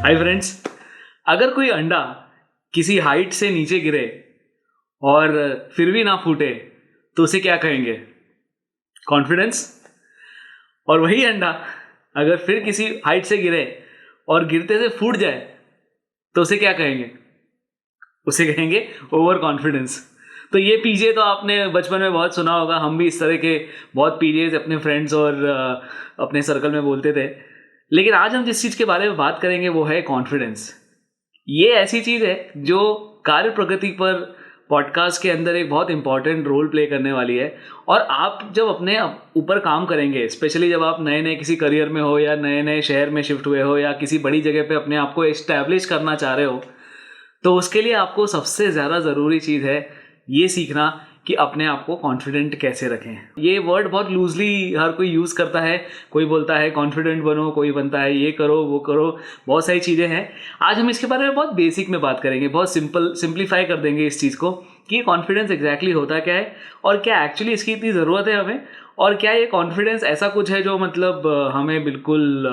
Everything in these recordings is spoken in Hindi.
हाय फ्रेंड्स, अगर कोई अंडा किसी हाइट से नीचे गिरे और फिर भी ना फूटे तो उसे क्या कहेंगे? कॉन्फिडेंस। और वही अंडा अगर फिर किसी हाइट से गिरे और गिरते से फूट जाए तो उसे क्या कहेंगे? उसे कहेंगे ओवर कॉन्फिडेंस। तो ये पीजे तो आपने बचपन में बहुत सुना होगा, हम भी इस तरह के बहुत पीजे अपने फ्रेंड्स और अपने सर्कल में बोलते थे। लेकिन आज हम जिस चीज़ के बारे में बात करेंगे वो है कॉन्फिडेंस। ये ऐसी चीज़ है जो कार्य प्रगति पर पॉडकास्ट के अंदर एक बहुत इंपॉर्टेंट रोल प्ले करने वाली है। और आप जब अपने ऊपर काम करेंगे, स्पेशली जब आप नए नए किसी करियर में हो या नए नए शहर में शिफ्ट हुए हो या किसी बड़ी जगह पे अपने आप को एस्टैब्लिश करना चाह रहे हो, तो उसके लिए आपको सबसे ज़्यादा ज़रूरी चीज़ है ये सीखना कि अपने आप को कॉन्फिडेंट कैसे रखें। ये वर्ड बहुत लूजली हर कोई यूज़ करता है। कोई बोलता है कॉन्फिडेंट बनो, कोई बनता है ये करो वो करो, बहुत सारी चीज़ें हैं। आज हम इसके बारे में बहुत बेसिक में बात करेंगे, बहुत सिंप्लीफाई कर देंगे इस चीज़ को कि कॉन्फिडेंस एग्जैक्टली होता क्या है और क्या एक्चुअली इसकी इतनी ज़रूरत है हमें, और क्या ये कॉन्फिडेंस ऐसा कुछ है जो मतलब हमें बिल्कुल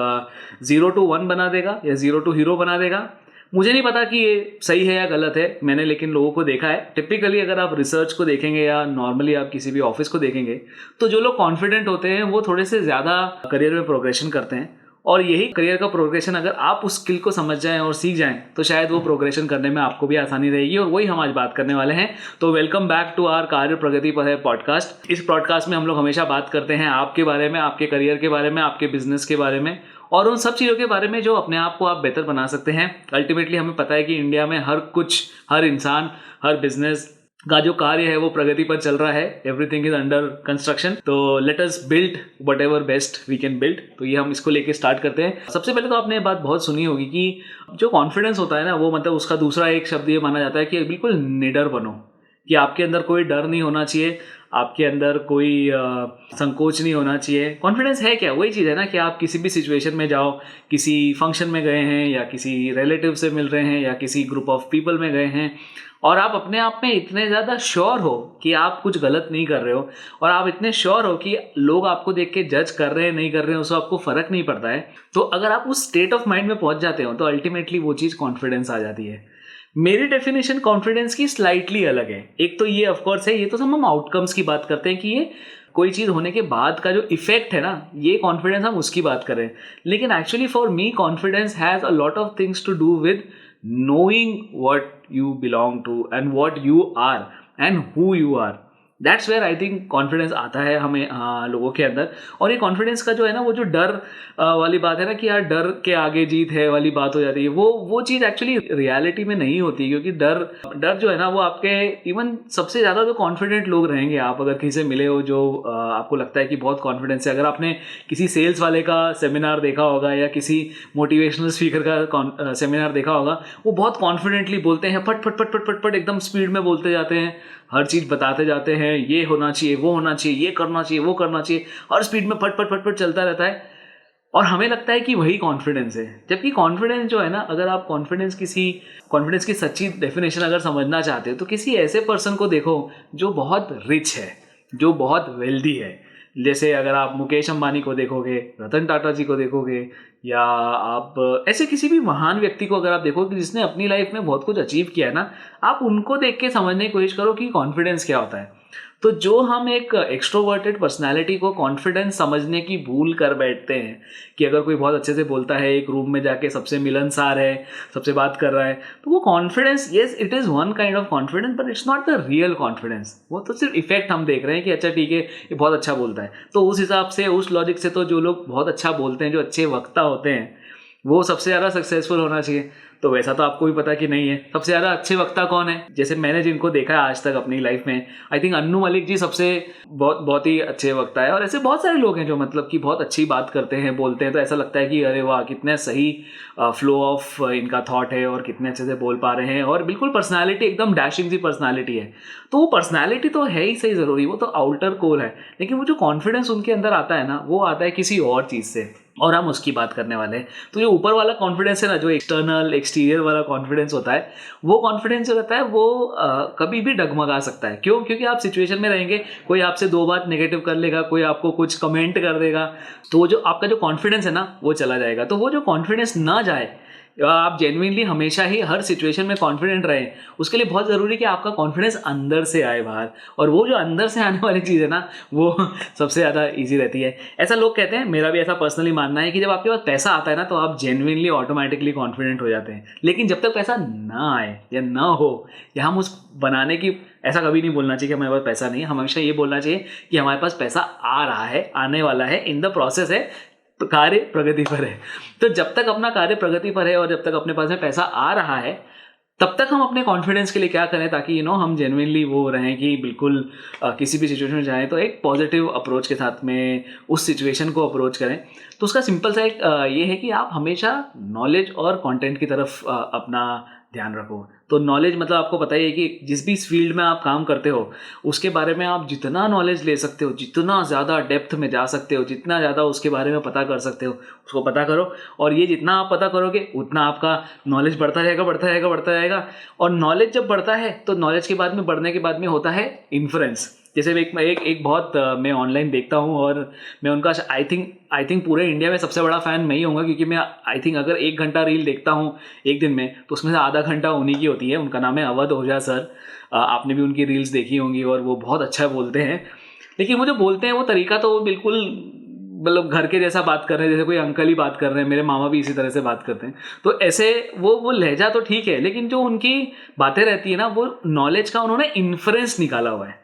0 to 1 बना देगा या 0 to हीरो बना देगा। मुझे नहीं पता कि ये सही है या गलत है, मैंने लेकिन लोगों को देखा है। टिपिकली अगर आप रिसर्च को देखेंगे या नॉर्मली आप किसी भी ऑफिस को देखेंगे तो जो लोग कॉन्फिडेंट होते हैं वो थोड़े से ज़्यादा करियर में प्रोग्रेशन करते हैं। और यही करियर का प्रोग्रेशन अगर आप उस स्किल को समझ जाएं और सीख जाएं तो शायद वो प्रोग्रेशन करने में आपको भी आसानी रहेगी, और वही हम आज बात करने वाले हैं। तो वेलकम बैक टू आवर कार्य प्रगति पर है पॉडकास्ट। इस पॉडकास्ट में हम लोग हमेशा बात करते हैं आपके बारे में, आपके करियर के बारे में, आपके बिजनेस के बारे में और उन सब चीज़ों के बारे में जो अपने आप को आप बेहतर बना सकते हैं। अल्टीमेटली हमें पता है कि इंडिया में हर इंसान, हर बिजनेस का जो कार्य है वो प्रगति पर चल रहा है। एवरीथिंग इज अंडर कंस्ट्रक्शन, तो let us build whatever best we can build. तो ये हम इसको लेके स्टार्ट करते हैं। सबसे पहले तो आपने ये बात बहुत सुनी होगी कि जो कॉन्फिडेंस होता है ना, वो मतलब उसका दूसरा एक शब्द ये माना जाता है कि बिल्कुल निडर बनो, कि आपके अंदर कोई डर नहीं होना चाहिए, आपके अंदर कोई संकोच नहीं होना चाहिए। कॉन्फिडेंस है क्या? वही चीज़ है ना कि आप किसी भी सिचुएशन में जाओ, किसी फंक्शन में गए हैं या किसी रिलेटिव से मिल रहे हैं या किसी ग्रुप ऑफ पीपल में गए हैं और आप अपने आप में इतने ज़्यादा श्योर हो कि आप कुछ गलत नहीं कर रहे हो और आप इतने श्योर हो कि लोग आपको देख के जज कर रहे हैं नहीं कर रहे हैं उससे आपको फ़र्क नहीं पड़ता है। तो अगर आप उस स्टेट ऑफ माइंड में पहुंच जाते हो तो अल्टीमेटली वो चीज़ कॉन्फिडेंस आ जाती है। मेरी डेफिनेशन कॉन्फिडेंस की स्लाइटली अलग है। एक तो ये ऑफकोर्स है, ये तो हम आउटकम्स की बात करते हैं कि ये कोई चीज़ होने के बाद का जो इफेक्ट है ना, ये कॉन्फिडेंस हम उसकी बात कर रहे हैं। लेकिन actually for me confidence has a lot of things to do with knowing what you belong to and what you are and who you are. That's where I think confidence आता है हमें लोगों के अंदर। और ये कॉन्फिडेंस का जो है ना, वो जो डर वाली बात है ना कि यार डर के आगे जीत है वाली बात हो जाती है, वो चीज़ एक्चुअली रियलिटी में नहीं होती। क्योंकि डर जो है ना वो आपके इवन सबसे ज़्यादा जो कॉन्फिडेंट लोग रहेंगे, आप अगर किसी से मिले हो जो आपको लगता है कि बहुत कॉन्फिडेंस है, अगर आपने किसी सेल्स वाले का सेमिनार देखा होगा या किसी मोटिवेशनल स्पीकर का सेमिनार देखा होगा, वो बहुत कॉन्फिडेंटली बोलते हैं, फट फट फट फट फट फट एकदम स्पीड में बोलते जाते हैं, हर चीज़ बताते जाते हैं, ये होना चाहिए वो होना चाहिए, ये करना चाहिए वो करना चाहिए, हर स्पीड में फट फट फट फट चलता रहता है। और हमें लगता है कि वही कॉन्फिडेंस है, जबकि कॉन्फिडेंस जो है ना, अगर आप कॉन्फिडेंस की सच्ची डेफिनेशन अगर समझना चाहते हो तो किसी ऐसे पर्सन को देखो जो बहुत रिच है, जो बहुत वेल्दी है। जैसे अगर आप मुकेश अंबानी को देखोगे, रतन टाटा जी को देखोगे, या आप ऐसे किसी भी महान व्यक्ति को अगर आप देखोगे जिसने अपनी लाइफ में बहुत कुछ अचीव किया है ना, आप उनको देख के समझने की कोशिश करो कि कॉन्फिडेंस क्या होता है। तो जो हम एक एक्सट्रोवर्टेड पर्सनालिटी को कॉन्फिडेंस समझने की भूल कर बैठते हैं कि अगर कोई बहुत अच्छे से बोलता है, एक रूम में जाके सबसे मिलनसार है, सबसे बात कर रहा है, तो वो confidence, yes it is one kind of confidence but it's not the real confidence. वो तो सिर्फ इफेक्ट हम देख रहे हैं कि अच्छा ठीक है ये बहुत अच्छा बोलता है, तो उस हिसाब से, उस लॉजिक से तो जो लोग बहुत अच्छा बोलते हैं, जो अच्छे वक्ता होते हैं, वो सबसे ज़्यादा सक्सेसफुल होना चाहिए। तो वैसा तो आपको भी पता कि नहीं है। सबसे ज़्यादा अच्छे वक्ता कौन है? जैसे मैंने जिनको देखा है आज तक अपनी लाइफ में, आई थिंक अन्नू मलिक जी सबसे बहुत ही अच्छे वक्ता है। और ऐसे बहुत सारे लोग हैं जो मतलब कि बहुत अच्छी बात करते हैं, बोलते हैं, तो ऐसा लगता है कि अरे वाह कितने सही फ्लो ऑफ इनका थॉट है और कितने अच्छे से बोल पा रहे हैं, और बिल्कुल पर्सनैलिटी एकदम डैशिंग सी पर्सनैलिटी है। तो वो पर्सनैलिटी तो है ही सही ज़रूरी, वो तो आउटर कोर है, लेकिन वो जो कॉन्फिडेंस उनके अंदर आता है ना, वो आता है किसी और चीज़ से, और हम उसकी बात करने वाले हैं। तो जो ऊपर वाला कॉन्फिडेंस है ना, जो एक्सटर्नल एक्सटीरियर वाला कॉन्फिडेंस होता है, वो कॉन्फिडेंस जो रहता है वो कभी भी डगमगा सकता है। क्यों? क्योंकि आप सिचुएशन में रहेंगे, कोई आपसे दो बात नेगेटिव कर लेगा, कोई आपको कुछ कमेंट कर देगा, तो जो आपका जो कॉन्फिडेंस है ना वो चला जाएगा। तो वो जो कॉन्फिडेंस ना जाए, आप जेन्युइनली हमेशा ही हर सिचुएशन में कॉन्फिडेंट रहे, उसके लिए बहुत ज़रूरी है कि आपका कॉन्फिडेंस अंदर से आए बाहर, और वो जो अंदर से आने वाली चीज़ है ना, वो सबसे ज़्यादा ईजी रहती है। ऐसा लोग कहते हैं, मेरा भी ऐसा पर्सनली मानना है कि जब आपके पास पैसा आता है ना, तो आप जेन्युइनली ऑटोमेटिकली कॉन्फिडेंट हो जाते हैं। लेकिन जब तक पैसा ना आए या ना हो, या हम उस बनाने की, ऐसा कभी नहीं बोलना चाहिए कि हमारे पास पैसा नहीं है, हमेशा ये बोलना चाहिए कि हमारे पास पैसा आ रहा है, आने वाला है, इन द प्रोसेस है, तो कार्य प्रगति पर है। तो जब तक अपना कार्य प्रगति पर है और जब तक अपने पास में पैसा आ रहा है, तब तक हम अपने कॉन्फिडेंस के लिए क्या करें, ताकि हम जेन्युइनली वो रहें कि बिल्कुल किसी भी सिचुएशन में जाएं तो एक पॉजिटिव अप्रोच के साथ में उस सिचुएशन को अप्रोच करें। तो उसका सिंपल सा एक ये है कि आप हमेशा नॉलेज और कंटेंट की तरफ अपना ध्यान रखो। तो नॉलेज मतलब आपको पता ही है कि जिस भी फील्ड में आप काम करते हो उसके बारे में आप जितना नॉलेज ले सकते हो, जितना ज़्यादा डेप्थ में जा सकते हो, जितना ज़्यादा उसके बारे में पता कर सकते हो, उसको पता करो। और ये जितना आप पता करोगे उतना आपका नॉलेज बढ़ता रहेगा, बढ़ता रहेगा, बढ़ता रहेगा। और नॉलेज जब बढ़ता है तो नॉलेज के बाद में, बढ़ने के बाद में होता है इन्फ्रेंस। जैसे एक बहुत मैं ऑनलाइन देखता हूँ, और मैं उनका आई थिंक पूरे इंडिया में सबसे बड़ा फ़ैन मैं ही होऊंगा, क्योंकि मैं आई थिंक अगर 1 घंटा रील देखता हूँ एक दिन में, तो उसमें से आधा घंटा उन्हीं की होती है। उनका नाम है अवध ओझा सर। आपने भी उनकी रील्स देखी होंगी, और वो बहुत अच्छा बोलते हैं। लेकिन वो जो बोलते हैं वो तरीका तो वो बिल्कुल मतलब घर के जैसा बात कर रहे हैं, जैसे कोई अंकल ही बात कर रहे हैं। मेरे मामा भी इसी तरह से बात करते हैं। तो ऐसे वो लहजा तो ठीक है, लेकिन जो उनकी बातें रहती है ना, वो नॉलेज का उन्होंने इन्फ्रेंस निकाला हुआ है।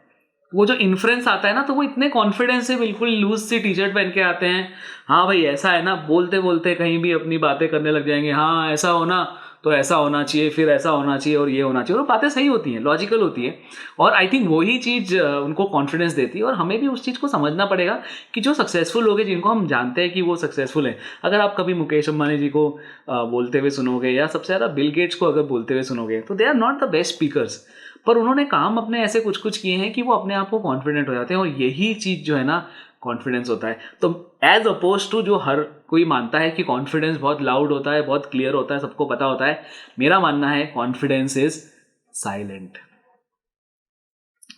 वो जो इन्फ्रेंस आता है ना, तो वो इतने कॉन्फिडेंस से बिल्कुल लूज सी टी शर्ट पहन के आते हैं। हाँ भाई ऐसा है ना, बोलते बोलते कहीं भी अपनी बातें करने लग जाएंगे। हाँ ऐसा होना तो ऐसा होना चाहिए, फिर ऐसा होना चाहिए, और ये होना चाहिए। और वो बातें सही होती हैं, लॉजिकल होती है। और आई थिंक वही चीज़ उनको कॉन्फिडेंस देती है। और हमें भी उस चीज़ को समझना पड़ेगा कि जो सक्सेसफुल लोग हैं, जिनको हम जानते हैं कि वो सक्सेसफुल हैं, अगर आप कभी मुकेश अंबानी जी को बोलते हुए सुनोगे, या सबसे ज़्यादा बिल गेट्स को अगर बोलते हुए सुनोगे, तो they are not the best speakers, पर उन्होंने काम अपने ऐसे कुछ कुछ किए हैं कि वो अपने आप को कॉन्फिडेंट हो जाते हैं। और यही चीज़ जो है ना, कॉन्फिडेंस होता है। तो एज अपोज टू जो हर कोई मानता है कि कॉन्फिडेंस बहुत लाउड होता है, बहुत क्लियर होता है, सबको पता होता है, मेरा मानना है कॉन्फिडेंस इज साइलेंट।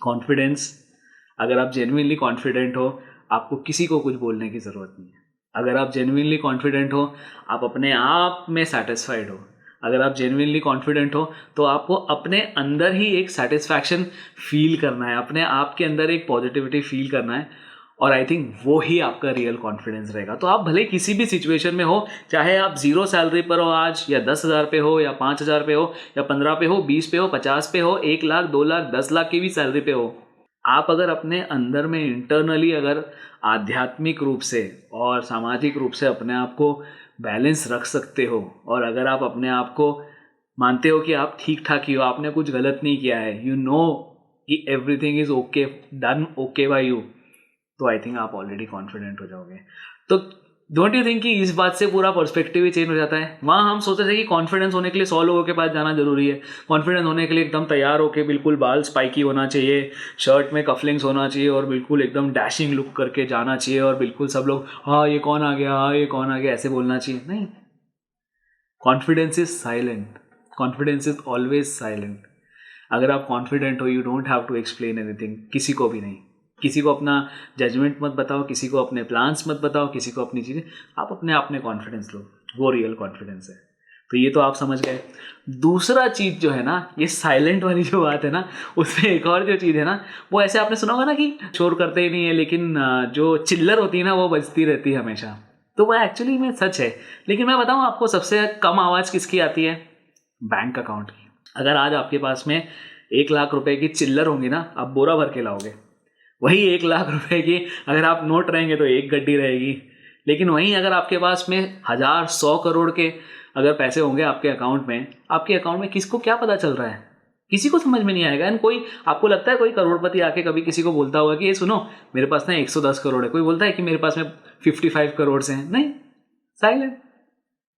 कॉन्फिडेंस, अगर आप जेन्युइनली कॉन्फिडेंट हो, आपको किसी को कुछ बोलने की ज़रूरत नहीं है। अगर आप जेन्युइनली कॉन्फिडेंट हो, आप अपने आप में सेटिस्फाइड हो। अगर आप जेन्युइनली कॉन्फिडेंट हो, तो आपको अपने अंदर ही एक सेटिस्फैक्शन फील करना है, अपने आप के अंदर एक पॉजिटिविटी फील करना है। और आई थिंक वो ही आपका रियल कॉन्फिडेंस रहेगा। तो आप भले किसी भी सिचुएशन में हो, चाहे आप 0 सैलरी पर हो आज, या 10,000 पे हो, या 5,000 पे हो, या 15 पे हो, 20 पे हो, 50 पे हो, 1 लाख, 2 लाख, 10 लाख की भी सैलरी पे हो, आप अगर अपने अंदर में इंटरनली अगर आध्यात्मिक रूप से और सामाजिक रूप से अपने आप को बैलेंस रख सकते हो, और अगर आप अपने आप को मानते हो कि आप ठीक ठाक ही हो, आपने कुछ गलत नहीं किया है, यू नो कि everything is okay, done okay bye you, तो आई थिंक आप ऑलरेडी कॉन्फिडेंट हो जाओगे। तो डोंट यू थिंक कि इस बात से पूरा पर्सपेक्टिव ही चेंज हो जाता है। वहाँ हम सोचते थे कि कॉन्फिडेंस होने के लिए 100 लोगों के पास जाना जरूरी है, कॉन्फिडेंस होने के लिए एकदम तैयार होके बिल्कुल बाल स्पाइकी होना चाहिए, शर्ट में कफलिंग्स होना चाहिए, और बिल्कुल एकदम डैशिंग लुक करके जाना चाहिए, और बिल्कुल सब लोग हाँ ये कौन आ गया, हाँ ये कौन आ गया, ऐसे बोलना चाहिए। नहीं, confidence is silent, confidence is always silent. अगर आप कॉन्फिडेंट हो, you don't have to explain anything, किसी को भी नहीं। किसी को अपना जजमेंट मत बताओ, किसी को अपने प्लान्स मत बताओ, किसी को अपनी चीज़ें, आप अपने आप में कॉन्फिडेंस लो, वो रियल कॉन्फिडेंस है। तो ये तो आप समझ गए। दूसरा चीज़ जो है ना, ये साइलेंट वाली जो बात है ना, उसमें एक और जो चीज़ है ना, वो ऐसे आपने सुना होगा ना कि शोर करते ही नहीं है, लेकिन जो चिल्लर होती है ना, वो बजती रहती है हमेशा। तो वो एक्चुअली में सच है। लेकिन मैं बताऊँ आपको, सबसे कम आवाज़ किसकी आती है? बैंक अकाउंट की। अगर आज आपके पास में 1 लाख रुपए की चिल्लर होंगी ना, आप बोरा भर के लाओगे। वही 1 लाख रुपए की अगर आप नोट रहेंगे तो एक गड्डी रहेगी। लेकिन वहीं अगर आपके पास में 1000, 100 करोड़ के अगर पैसे होंगे आपके अकाउंट में, आपके अकाउंट में किसको क्या पता चल रहा है? किसी को समझ में नहीं आएगा। एंड कोई, आपको लगता है कोई करोड़पति आके कभी किसी को बोलता होगा कि ये सुनो मेरे पास ना 110 करोड़ है? कोई बोलता है कि मेरे पास में 55 करोड़ से हैं? नहीं, साइलेंट,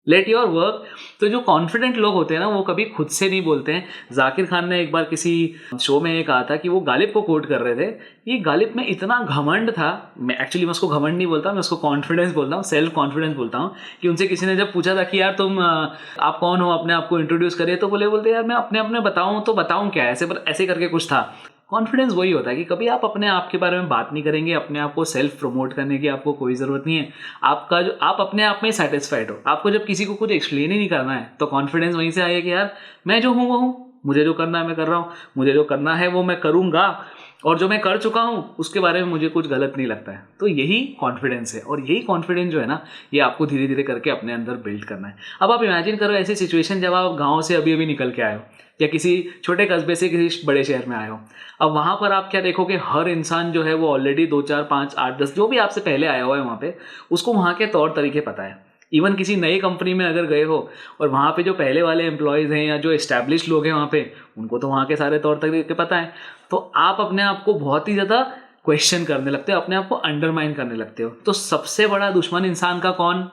लेट योर वर्क। तो जो कॉन्फिडेंट लोग होते हैं ना, वो कभी खुद से नहीं बोलते हैं। जाकिर खान ने एक बार किसी शो में ये कहा था कि वो गालिब को कोट कर रहे थे। ये गालिब में इतना घमंड था, मैं उसको घमंड नहीं बोलता, मैं उसको कॉन्फिडेंस बोलता हूँ, सेल्फ कॉन्फिडेंस बोलता हूँ। कि उनसे किसी ने जब पूछा था कि यार तुम आप कौन हो, अपने आप को इंट्रोड्यूस करिए, तो बोलते यार मैं अपने बताऊँ तो बताऊँ क्या, ऐसे करके कुछ था। कॉन्फिडेंस वही होता है कि कभी आप अपने आप के बारे में बात नहीं करेंगे, अपने आप को सेल्फ प्रमोट करने की आपको कोई ज़रूरत नहीं है। आपका जो आप अपने आप में सेटिस्फाइड हो, आपको जब किसी को कुछ एक्सप्लेन ही नहीं करना है तो कॉन्फिडेंस वहीं से आएगा कि यार मैं जो हूँ वो हूँ, मुझे जो करना है मैं कर रहा हूँ, मुझे जो करना है वो मैं करूँगा, और जो मैं कर चुका हूँ उसके बारे में मुझे कुछ गलत नहीं लगता है। तो यही कॉन्फिडेंस है, और यही कॉन्फिडेंस जो है ना, ये आपको धीरे धीरे करके अपने अंदर बिल्ड करना है। अब आप इमेजिन करो ऐसी सिचुएशन जब आप गाँव से अभी अभी निकल के आए हो, या किसी छोटे कस्बे से किसी बड़े शहर में आए हो। अब वहाँ पर आप क्या देखोगे, हर इंसान जो है वो ऑलरेडी 2 4 5 8 10 जो भी आपसे पहले आया हुआ है वहाँ पे, उसको वहाँ के तौर तरीके पता है। इवन किसी नई कंपनी में अगर गए हो और वहाँ पे जो पहले वाले एम्प्लॉयज़ हैं या जो एस्टैब्लिश लोग हैं वहाँ पे, उनको तो वहाँ के सारे तौर तरीके पता है। तो आप अपने आप को बहुत ही ज़्यादा क्वेश्चन करने लगते हो, अपने आप को अंडरमाइन करने लगते हो। तो सबसे बड़ा दुश्मन इंसान का कौन?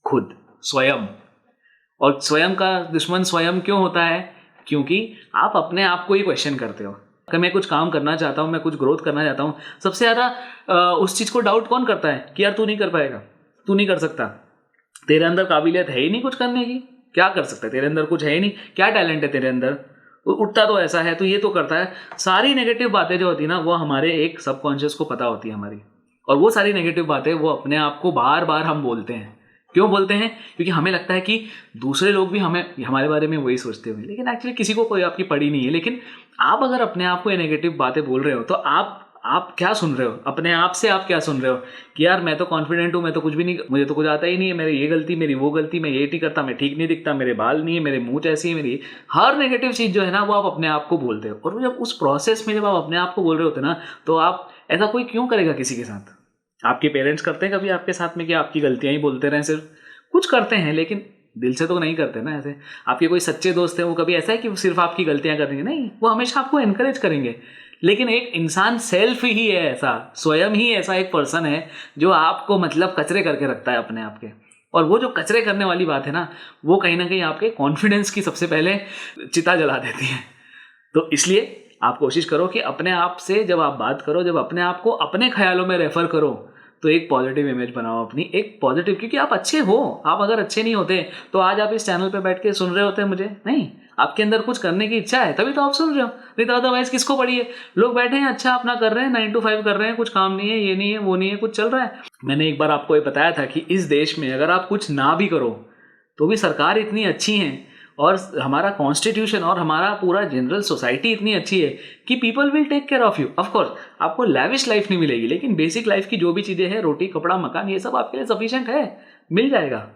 खुद, स्वयं। और स्वयं का दुश्मन स्वयं क्यों होता है? क्योंकि आप अपने आप को ही क्वेश्चन करते हो। अगर मैं कुछ काम करना चाहता हूँ, मैं कुछ ग्रोथ करना चाहता हूँ, सबसे ज़्यादा उस चीज़ को डाउट कौन करता है कि यार तू नहीं कर पाएगा, तू नहीं कर सकता, तेरे अंदर काबिलियत है ही नहीं कुछ करने की, क्या कर सकता है, तेरे अंदर कुछ है ही नहीं, क्या टैलेंट है तेरे अंदर, उठता तो ऐसा है, तो ये तो करता है। सारी नेगेटिव बातें जो होती है ना, वो हमारे एक सबकॉन्शियस को पता होती है हमारी, और वो सारी नेगेटिव बातें वो अपने आप को बार बार हम बोलते हैं। क्यों बोलते हैं? क्योंकि हमें लगता है कि दूसरे लोग भी हमारे बारे में वही सोचते होंगे, लेकिन एक्चुअली किसी को कोई आपकी पड़ी नहीं है। लेकिन आप अगर अपने आप को ये नेगेटिव बातें बोल रहे हो तो आप क्या सुन रहे हो अपने आप से? आप क्या सुन रहे हो कि यार मैं तो कॉन्फिडेंट हूँ, मैं तो कुछ भी नहीं, मुझे तो कुछ आता ही नहीं है, मेरी ये गलती, मेरी वो गलती, मैं ये नहीं करता, मैं ठीक नहीं दिखता, मेरे बाल नहीं है, मेरे मुँह ऐसी है, मेरी हर नेगेटिव चीज़ जो है ना वो आप अपने आप को बोलते हो। और जब उस प्रोसेस में जब आप अपने आप को बोल रहे होते ना, तो आप ऐसा कोई क्यों करेगा किसी के साथ? आपके पेरेंट्स करते हैं कभी आपके साथ में कि आपकी गलतियाँ ही बोलते रहें? सिर्फ कुछ करते हैं लेकिन दिल से तो नहीं करते ना ऐसे। आपके कोई सच्चे दोस्त हैं, वो कभी ऐसा है कि वो सिर्फ आपकी गलतियां करेंगे? नहीं, वो हमेशा आपको एनकरेज करेंगे। लेकिन एक इंसान सेल्फ ही है ऐसा, स्वयं ही ऐसा एक पर्सन है जो आपको मतलब कचरे करके रखता है अपने आप के। और वो जो कचरे करने वाली बात है ना, वो कहीं ना कहीं आपके कॉन्फिडेंस की सबसे पहले चिता जला देती है। तो इसलिए आप कोशिश करो कि अपने आप से जब आप बात करो, जब अपने आप को अपने ख्यालों में रेफर करो, तो एक पॉजिटिव इमेज बनाओ अपनी, एक पॉजिटिव, क्योंकि आप अच्छे हो। आप अगर अच्छे नहीं होते तो आज आप इस चैनल पे बैठ के सुन रहे होते मुझे? नहीं, आपके अंदर कुछ करने की इच्छा है तभी तो आप सुन रहे हो, नहीं तो अदरवाइज किसको पड़ी है? लोग बैठे हैं, अच्छा अपना कर रहे हैं, 9 to 5 कर रहे हैं, कुछ काम नहीं है, ये नहीं है, वो नहीं है, कुछ चल रहा है। मैंने एक बार आपको ये बताया था कि इस देश में अगर आप कुछ ना भी करो तो भी सरकार इतनी अच्छी है, और हमारा कॉन्स्टिट्यूशन और हमारा पूरा जनरल सोसाइटी इतनी अच्छी है कि people will take care of you. Of course आपको लैविश लाइफ नहीं मिलेगी, लेकिन बेसिक लाइफ की जो भी चीज़ें हैं, रोटी कपड़ा मकान, ये सब आपके लिए सफिशिएंट है, मिल जाएगा,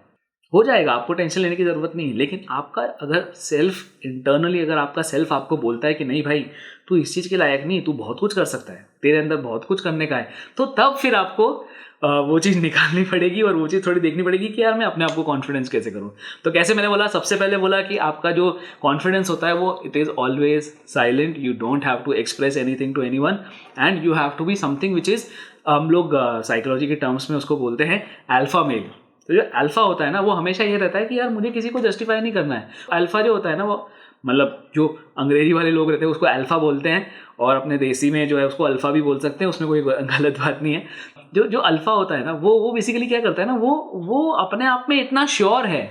हो जाएगा, आपको टेंशन लेने की ज़रूरत नहीं है। लेकिन आपका अगर सेल्फ इंटरनली, अगर आपका सेल्फ आपको बोलता है कि नहीं भाई तू इस चीज़ के लायक नहीं, तू बहुत कुछ कर सकता है, तेरे अंदर बहुत कुछ करने का है, तो तब फिर आपको वो चीज़ निकालनी पड़ेगी और वो चीज़ थोड़ी देखनी पड़ेगी कि यार मैं अपने आप को कॉन्फिडेंस कैसे करूँ। तो कैसे, मैंने बोला, सबसे पहले बोला कि आपका जो कॉन्फिडेंस होता है वो it is always silent, you don't have to express anything to anyone, and you have to be something which is, हम लोग साइकोलॉजी के टर्म्स में उसको बोलते हैं अल्फा मेल। तो जो अल्फा होता है ना, वो हमेशा ये रहता है कि यार मुझे किसी को जस्टिफाई नहीं करना है। अल्फा जो होता है ना, वो मतलब जो अंग्रेजी वाले लोग रहते हैं उसको अल्फा बोलते हैं, और अपने देसी में जो है उसको अल्फा भी बोल सकते हैं, उसमें कोई गलत बात नहीं है। जो अल्फा होता है ना, वो बेसिकली क्या करता है ना, वो अपने आप में इतना श्योर है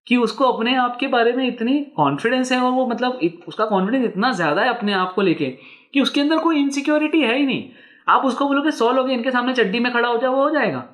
कि उसको अपने आप के बारे में इतनी कॉन्फिडेंस है, और वो मतलब उसका कॉन्फिडेंस इतना ज़्यादा है अपने आप को लेके कि उसके अंदर कोई इनसिक्योरिटी है ही नहीं। आप उसको बोलोगे 100 लोग इनके सामने चड्डी में खड़ा हो जाए, वो हो जाएगा,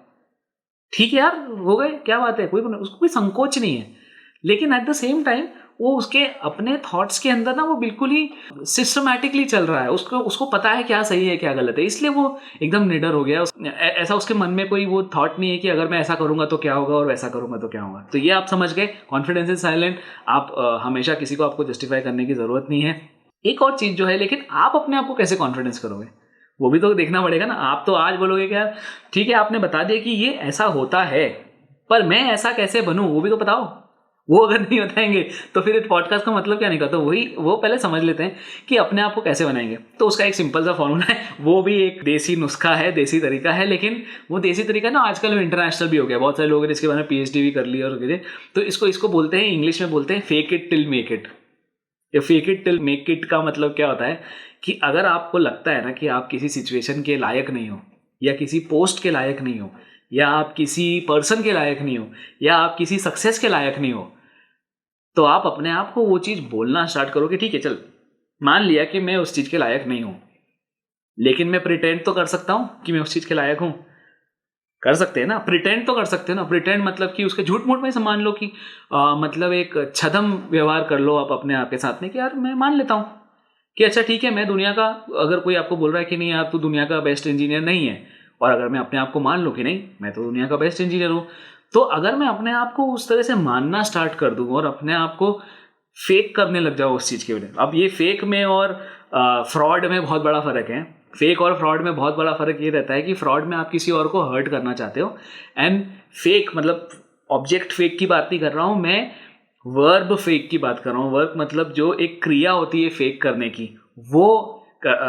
ठीक है यार हो गए, क्या बात है, उसको कोई संकोच नहीं है। लेकिन एट द सेम टाइम वो उसके अपने थॉट्स के अंदर ना वो बिल्कुल ही सिस्टमैटिकली चल रहा है, उसको पता है क्या सही है क्या गलत है, इसलिए वो एकदम निडर हो गया। ऐसा उसके मन में कोई वो थॉट नहीं है कि अगर मैं ऐसा करूंगा तो क्या होगा और वैसा करूंगा तो क्या होगा। तो ये आप समझ गए, कॉन्फिडेंस इज साइलेंट। आप हमेशा किसी को आपको जस्टिफाई करने की जरूरत नहीं है। एक और चीज जो है, लेकिन आप अपने आप को कैसे कॉन्फिडेंस करोगे वो भी तो देखना पड़ेगा ना। आप तो आज बोलोगे कि यार ठीक है आपने बता दिया कि ये ऐसा होता है, पर मैं ऐसा कैसे बनूं वो भी तो बताओ। वो अगर नहीं बताएंगे तो फिर इस पॉडकास्ट का मतलब क्या निकला। तो वो पहले समझ लेते हैं कि अपने आप को कैसे बनाएंगे। तो उसका एक सिंपल सा फॉर्मूला है, वो भी एक देसी नुस्खा है, देसी तरीका है, लेकिन वो देसी तरीका ना आजकल इंटरनेशनल भी हो गया। बहुत सारे लोगों ने इसके बारे में PhD भी कर ली और वगैरह। तो इसको बोलते हैं, इंग्लिश में बोलते हैं fake it till make it. ये fake it till make it का मतलब क्या होता है कि अगर आपको लगता है ना कि आप किसी सिचुएशन के लायक नहीं हो, या किसी पोस्ट के लायक नहीं हो, या आप किसी पर्सन के लायक नहीं हो, या आप किसी सक्सेस के लायक नहीं हो, तो आप अपने आप को वो चीज़ बोलना स्टार्ट करो कि ठीक है चल मान लिया कि मैं उस चीज़ के लायक नहीं हूँ, लेकिन मैं प्रिटेंड तो कर सकता हूँ कि मैं उस चीज़ के लायक हूँ। कर सकते हैं ना, प्रिटेंड तो कर सकते हैं ना। प्रिटेंड मतलब कि उसके झूठ मूठ में से मान लो कि मतलब एक छदम व्यवहार कर लो आप अपने आप के साथ में कि यार मैं मान लेता हूँ कि अच्छा ठीक है, मैं दुनिया का, अगर कोई आपको बोल रहा है कि नहीं यार तू दुनिया का बेस्ट इंजीनियर नहीं है, और अगर मैं अपने आप को मान लूँ कि नहीं मैं तो दुनिया का बेस्ट इंजीनियर हूँ, तो अगर मैं अपने आप को उस तरह से मानना स्टार्ट कर दूँ और अपने आप को फेक करने लग जाओ उस चीज़ के वजह। अब ये फेक में और फ्रॉड में बहुत बड़ा फ़र्क है। फेक और फ्रॉड में बहुत बड़ा फ़र्क ये रहता है कि फ्रॉड में आप किसी और को हर्ट करना चाहते हो, एंड फेक मतलब ऑब्जेक्ट फेक की बात नहीं कर रहा हूँ मैं, वर्ब फेक की बात कर रहा हूँ। वर्ब मतलब जो एक क्रिया होती है फेक करने की, वो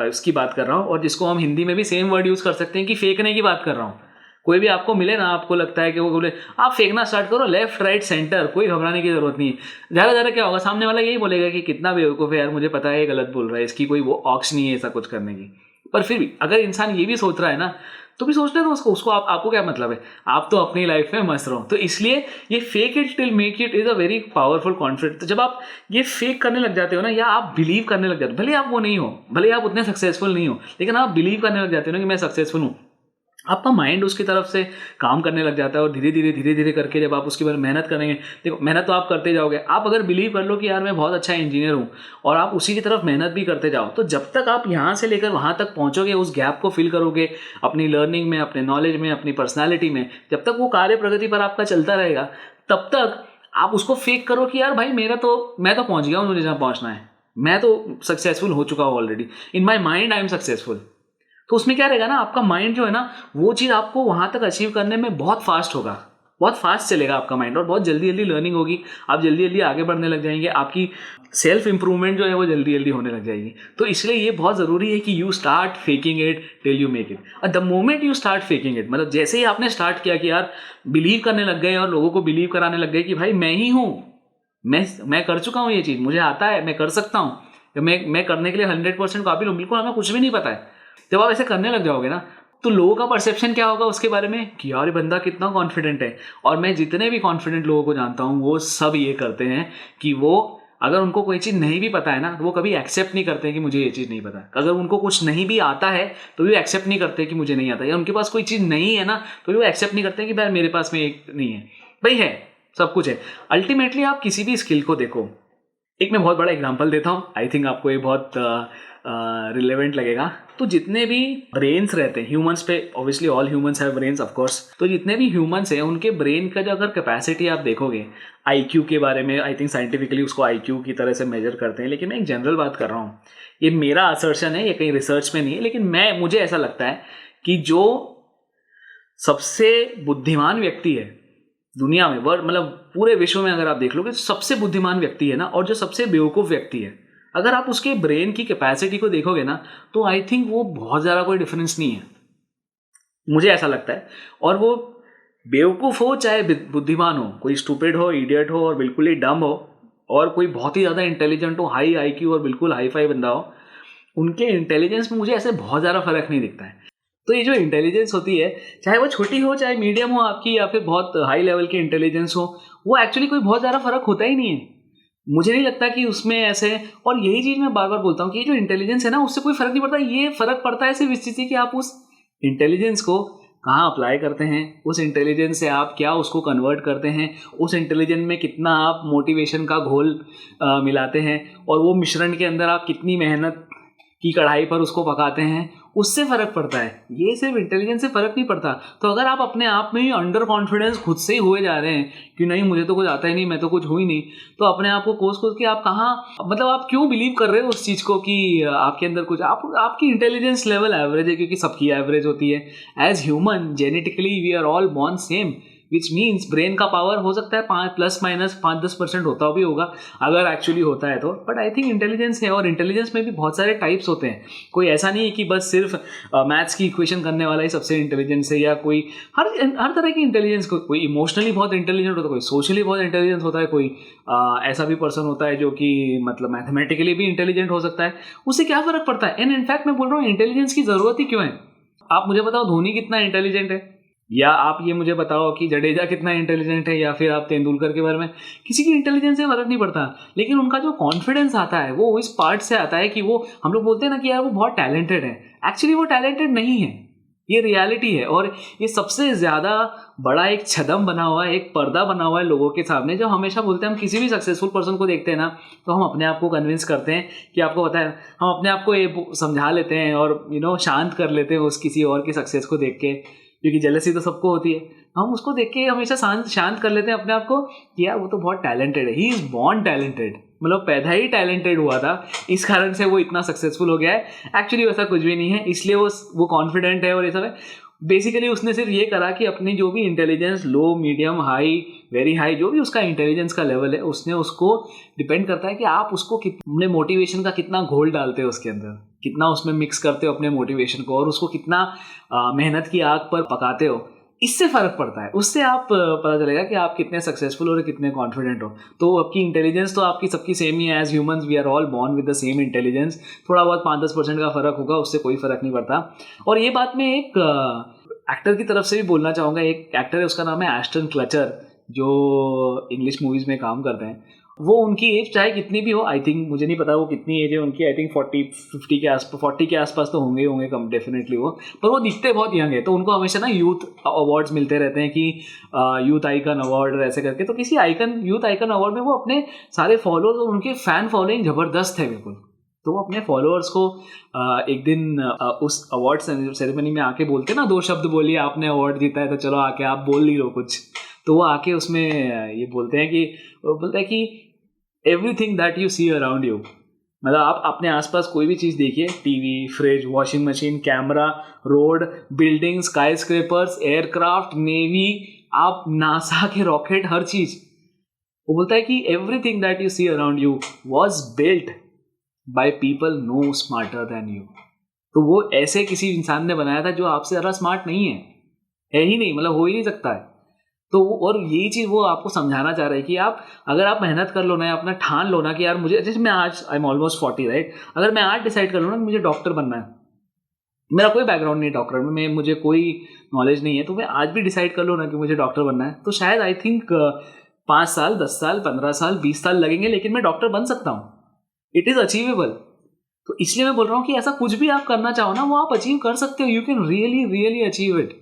उसकी बात कर रहा हूँ। और जिसको हम हिंदी में भी सेम वर्ड यूज़ कर सकते हैं कि फेंकने की बात कर रहा हूँ। कोई भी आपको मिले ना, आपको लगता है कि वो बोले आप फेंकना स्टार्ट करो, लेफ्ट राइट सेंटर, कोई घबराने की जरूरत नहीं है। ज़्यादा ज़्यादा क्या होगा, सामने वाला यही बोलेगा कि कितना बेवकूफ़ है यार, मुझे पता है ये गलत बोल रहा है, इसकी कोई वो ऑक्स नहीं है ऐसा कुछ करने की। पर फिर भी अगर इंसान ये भी सोच रहा है ना, तो भी सोचने दो उसको आपको क्या मतलब है, आप तो अपनी लाइफ में मस्त रहो। तो इसलिए ये fake it till make it is a very powerful confidence. तो जब आप ये फेक करने लग जाते हो ना, या आप बिलीव करने लग जाते हो, भले आप वो नहीं हो, भले आप उतने सक्सेसफुल नहीं हो, लेकिन आप बिलीव करने लग जाते हो ना कि मैं सक्सेसफुल हूँ, आपका माइंड उसकी तरफ से काम करने लग जाता है। और धीरे धीरे करके जब आप उसके बाद मेहनत करेंगे, देखो मेहनत तो आप करते जाओगे। आप अगर बिलीव कर लो कि यार मैं बहुत अच्छा इंजीनियर हूँ, और आप उसी की तरफ मेहनत भी करते जाओ, तो जब तक आप यहाँ से लेकर वहाँ तक पहुँचोगे, उस गैप को फिल करोगे अपनी लर्निंग में, अपने नॉलेज में, अपनी पर्सनैलिटी में, जब तक वो कार्य प्रगति पर आपका चलता रहेगा, तब तक आप उसको फेक करो कि यार भाई मैं तो पहुँच गया हूँ, मुझे जहाँ पहुँचना है, मैं तो सक्सेसफुल हो चुका हूँ already, in my mind I am successful. तो उसमें क्या रहेगा ना, आपका माइंड जो है ना, वो चीज़ आपको वहाँ तक अचीव करने में बहुत फास्ट होगा, बहुत फास्ट चलेगा आपका माइंड, और बहुत जल्दी जल्दी लर्निंग होगी, आप जल्दी जल्दी आगे बढ़ने लग जाएंगे, आपकी सेल्फ इंप्रूवमेंट जो है वो जल्दी जल्दी होने लग जाएगी। तो इसलिए ये बहुत ज़रूरी है कि you start faking it till you make it. और the moment you start faking it, मतलब जैसे ही आपने स्टार्ट किया कि यार बिलीव करने लग गए और लोगों को बिलीव कराने लग गए कि भाई मैं ही हूँ, मैं कर चुका हूँ ये चीज़, मुझे आता है, मैं कर सकता हूँ, मैं करने के लिए 100% काबिल हूँ, बिल्कुल हमें कुछ भी नहीं पता है। जब आप ऐसे करने लग जाओगे ना, तो लोगों का परसेप्शन क्या होगा उसके बारे में कि यार ये बंदा कितना कॉन्फिडेंट है। और मैं जितने भी कॉन्फिडेंट लोगों को जानता हूँ, वो सब ये करते हैं कि वो अगर उनको कोई चीज़ नहीं भी पता है ना, तो वो कभी एक्सेप्ट नहीं करते हैं कि मुझे ये चीज़ नहीं पता है। अगर उनको कुछ नहीं भी आता है तो भी एक्सेप्ट नहीं करते कि मुझे नहीं आता, या उनके पास कोई चीज़ नहीं है ना, तो भी वो एक्सेप्ट नहीं करते कि भाई मेरे पास में एक नहीं है, भाई है, सब कुछ है। अल्टीमेटली आप किसी भी स्किल को देखो, एक मैं बहुत बड़ा एग्जांपल देता हूँ, आई थिंक आपको ये बहुत रिलेवेंट लगेगा। तो जितने भी ब्रेन्स रहते हैं ह्यूमंस पे, obviously all humans have brains of course, तो जितने भी ह्यूमंस हैं उनके ब्रेन का जो अगर कैपेसिटी आप देखोगे, आईक्यू के बारे में, आई थिंक साइंटिफिकली उसको आईक्यू की तरह से मेजर करते हैं, लेकिन मैं एक जनरल बात कर रहा हूँ, ये मेरा असर्शन है, ये कहीं रिसर्च में नहीं है, लेकिन मुझे ऐसा लगता है कि जो सबसे बुद्धिमान व्यक्ति है दुनिया में, वर्ल्ड मतलब पूरे विश्व में अगर आप देख लोगे, तो सबसे बुद्धिमान व्यक्ति है ना, और जो सबसे बेवकूफ़ व्यक्ति है, अगर आप उसके ब्रेन की कैपेसिटी को देखोगे ना, तो आई थिंक वो बहुत ज़्यादा कोई डिफरेंस नहीं है, मुझे ऐसा लगता है। और वो बेवकूफ़ हो चाहे बुद्धिमान हो, कोई स्टूपिड हो, इडियट हो और बिल्कुल ही डम हो, और कोई बहुत ही ज़्यादा इंटेलिजेंट हो, हाई आईक्यू और बिल्कुल हाई फाई बंदा हो, उनके इंटेलिजेंस में मुझे ऐसे बहुत ज़्यादा फर्क नहीं दिखता है। तो ये जो इंटेलिजेंस होती है, चाहे वो छोटी हो चाहे मीडियम हो आपकी, या फिर बहुत हाई लेवल की इंटेलिजेंस हो, वो एक्चुअली कोई बहुत ज़्यादा फर्क होता ही नहीं है, मुझे नहीं लगता कि उसमें ऐसे। और यही चीज़ मैं बार बार बोलता हूँ कि ये जो इंटेलिजेंस है ना, उससे कोई फर्क नहीं पड़ता। ये फर्क पड़ता है सिर्फ इस चीज़ से कि आप उस इंटेलिजेंस को कहाँ अप्लाई करते हैं, उस इंटेलिजेंस से आप क्या उसको कन्वर्ट करते हैं, उस इंटेलिजेंस में कितना आप मोटिवेशन का घोल मिलाते हैं, और वो मिश्रण के अंदर आप कितनी मेहनत की कढ़ाई पर उसको पकाते हैं, उससे फ़र्क पड़ता है। ये सिर्फ इंटेलिजेंस से फ़र्क नहीं पड़ता। तो अगर आप अपने आप में ही अंडर कॉन्फिडेंस खुद से ही हुए जा रहे हैं कि नहीं मुझे तो कुछ आता ही नहीं, मैं तो कुछ हुई नहीं, तो अपने आप को कोस के आप कहाँ, मतलब आप क्यों बिलीव कर रहे हो उस चीज़ को कि आपके अंदर कुछ, आपकी इंटेलिजेंस लेवल एवरेज है, क्योंकि सबकी एवरेज होती है। As human genetically we are all born same, which means brain का पावर हो सकता है 5+- 5-10% होता भी होगा अगर एक्चुअली होता है तो, बट आई थिंक इंटेलिजेंस है। और इंटेलिजेंस में भी बहुत सारे टाइप्स होते हैं, कोई ऐसा नहीं है कि बस सिर्फ मैथ्स की इक्वेशन करने वाला ही सबसे इंटेलिजेंस है, या कोई हर तरह की इंटेलिजेंस, कोई इमोशनली बहुत इंटेलिजेंट होता है, कोई सोशली बहुत इंटेलिजेंस होता है, कोई ऐसा भी पर्सन होता है जो कि मतलब मैथमेटिकली भी इंटेलिजेंट हो सकता है। उससे क्या फ़र्क पड़ता है? एंड इनफैक्ट मैं बोल रहा हूँ इंटेलिजेंस की ज़रूरत ही क्यों है। आप मुझे बताओ धोनी कितना इंटेलिजेंट है, या आप ये मुझे बताओ कि जडेजा कितना इंटेलिजेंट है, या फिर आप तेंदुलकर के बारे में, किसी की इंटेलिजेंस से फर्क नहीं पड़ता, लेकिन उनका जो कॉन्फिडेंस आता है वो इस पार्ट से आता है कि वो, हम लोग बोलते हैं ना कि यार वो बहुत टैलेंटेड है, एक्चुअली वो टैलेंटेड नहीं है, ये रियलिटी है। और ये सबसे ज़्यादा बड़ा एक छदम बना हुआ है, एक पर्दा बना हुआ है लोगों के सामने, जो हमेशा बोलते हैं, हम किसी भी सक्सेसफुल पर्सन को देखते हैं ना, तो हम अपने आप को कन्विंस करते हैं कि आपको पता है, हम अपने आप को ये समझा लेते हैं और शांत कर लेते हैं उस किसी और की सक्सेस को देख के, क्योंकि जेलसी तो सबको होती है। हम उसको देख के हमेशा शांत कर लेते हैं अपने आप को कि यार वो तो बहुत टैलेंटेड है, ही इज़ बॉर्न टैलेंटेड, मतलब पैदा ही टैलेंटेड हुआ था, इस कारण से वो इतना सक्सेसफुल हो गया है। एक्चुअली वैसा कुछ भी नहीं है, इसलिए वो कॉन्फिडेंट है और ये सब है। बेसिकली उसने सिर्फ ये करा कि अपनी जो भी इंटेलिजेंस, लो, मीडियम, हाई, वेरी हाई, जो भी उसका इंटेलिजेंस का लेवल है, उसने उसको डिपेंड करता है कि आप उसको कितने मोटिवेशन का कितना घोल डालते हो उसके अंदर, कितना उसमें मिक्स करते हो अपने मोटिवेशन को, और उसको कितना मेहनत की आग पर पकाते हो, इससे फ़र्क पड़ता है। उससे आप पता चलेगा कि आप कितने सक्सेसफुल हो और कितने कॉन्फिडेंट हो। तो आपकी इंटेलिजेंस तो आपकी सबकी सेम ही है, as humans we are all born with the same intelligence. थोड़ा बहुत 5-10% का फ़र्क होगा, उससे कोई फ़र्क नहीं पड़ता। और ये बात मैं एक एक्टर की तरफ से भी बोलना चाहूँगा। एक एक्टर है, उसका नाम है एस्टन क्लचर, जो इंग्लिश मूवीज़ में काम करते हैं। वो, उनकी एज चाहे कितनी भी हो, आई थिंक, मुझे नहीं पता वो कितनी एज है उनकी, आई थिंक 40-50 के आसपास, 40 के आसपास तो होंगे कम डेफिनेटली वो, पर वो दिखते बहुत यंग है। तो उनको हमेशा ना यूथ अवार्ड्स मिलते रहते हैं कि यूथ आइकन अवार्ड ऐसे करके। तो किसी यूथ आइकन अवार्ड में वो अपने सारे फॉलोअर्स और उनके फ़ैन फॉलोइंग ज़बरदस्त है बिल्कुल। तो वो अपने फॉलोअर्स को एक दिन उस अवार्ड सेरेमनी में आके बोलते ना, 2 शब्द बोलिए, आपने अवार्ड जीता है तो चलो आके आप बोल नहीं लो कुछ। तो वो आके उसमें ये बोलते हैं कि, वो बोलता है कि everything that you see around you, मतलब आप अपने आसपास कोई भी चीज़ देखिए, TV, fridge, washing machine, camera, road, building, skyscrapers, aircraft, navy, आप नासा के रॉकेट, हर चीज़, वो बोलता है कि everything that you see around you was built by people no smarter than you. तो वो ऐसे किसी इंसान ने बनाया था जो आपसे ज़्यादा स्मार्ट नहीं है ही नहीं, मतलब हो ही नहीं सकता है। तो और यही चीज़ वो आपको समझाना चाह रहे हैं कि अगर आप मेहनत कर लो ना, या अपना ठान लो ना कि यार मुझे, जैसे मैं आज, आई एम ऑलमोस्ट 40 राइट, अगर मैं आज डिसाइड कर लूँ ना कि मुझे डॉक्टर बनना है, मेरा कोई बैकग्राउंड नहीं है डॉक्टर में, मुझे कोई नॉलेज नहीं है, तो मैं आज भी डिसाइड कर लूँ ना कि मुझे डॉक्टर बनना है, तो शायद आई थिंक 5 साल, 10 साल, 15 साल, 20 साल लगेंगे, लेकिन मैं डॉक्टर बन सकता हूँ। It is achievable. तो इसलिए मैं बोल रहा हूँ कि ऐसा कुछ भी आप करना चाहो ना, वो आप अचीव कर सकते हो। You can really really achieve it.